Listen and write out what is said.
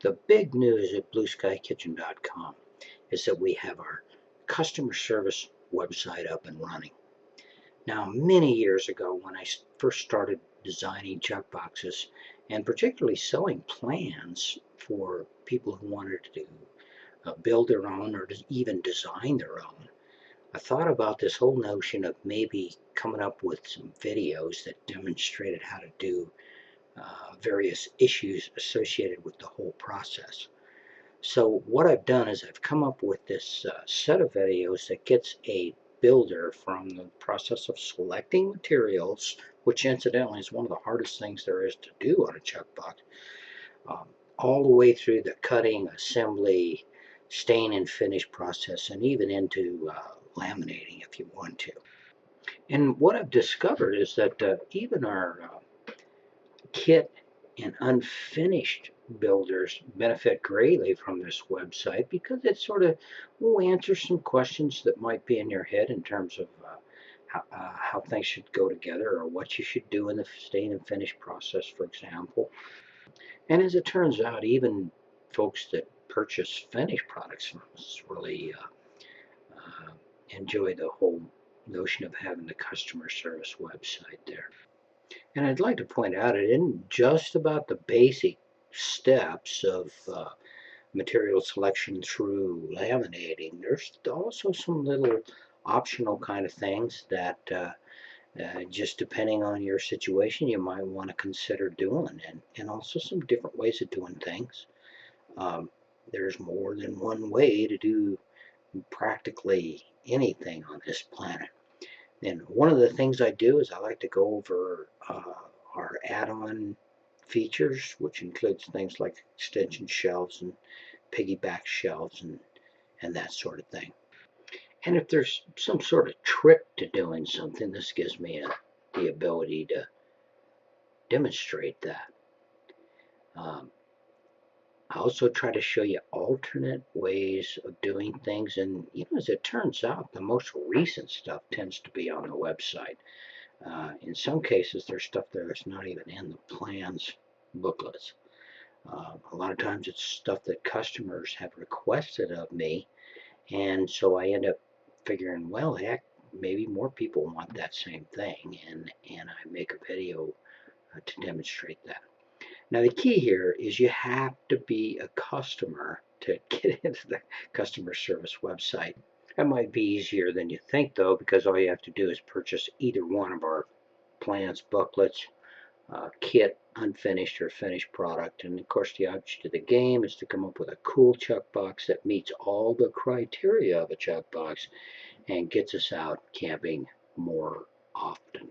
The big news at BlueSkyKitchen.com is that we have our customer service website up and running. Now, many years ago, when I first started designing chuck boxes and particularly selling plans for people who wanted to build their own or even design their own, I thought about this whole notion of maybe coming up with some videos that demonstrated how to do various issues associated with the whole process. So what I've done is I've come up with this set of videos that gets a builder from the process of selecting materials, which incidentally is one of the hardest things there is to do on a chuck box, um, all the way through the cutting, assembly, stain and finish process, and even into laminating if you want to. And what I've discovered is that even our kit and unfinished builders benefit greatly from this website because it sort of will answer some questions that might be in your head in terms of how things should go together or what you should do in the stain and finish process, for example. And as it turns out, even folks that purchase finished products from us really enjoy the whole notion of having the customer service website there. And I'd like to point out it isn't just about the basic steps of material selection through laminating. There's also some little optional kind of things that just depending on your situation you might want to consider doing, and also some different ways of doing things. Um, there's more than one way to do practically anything on this planet. And one of the things I do is I like to go over our add-on features, which includes things like extension shelves and piggyback shelves and that sort of thing. And if there's some sort of trick to doing something, this gives me the ability to demonstrate that. I also try to show you alternate ways of doing things, and as it turns out, the most recent stuff tends to be on the website. In some cases, there's stuff there that's not even in the plans booklets. A lot of times it's stuff that customers have requested of me, and so I end up figuring, well, heck, maybe more people want that same thing, and I make a video to demonstrate that. Now the key here is you have to be a customer to get into the customer service website. That might be easier than you think though, because all you have to do is purchase either one of our plans booklets, kit, unfinished or finished product. And of course the object of the game is to come up with a cool chuck box that meets all the criteria of a chuck box and gets us out camping more often.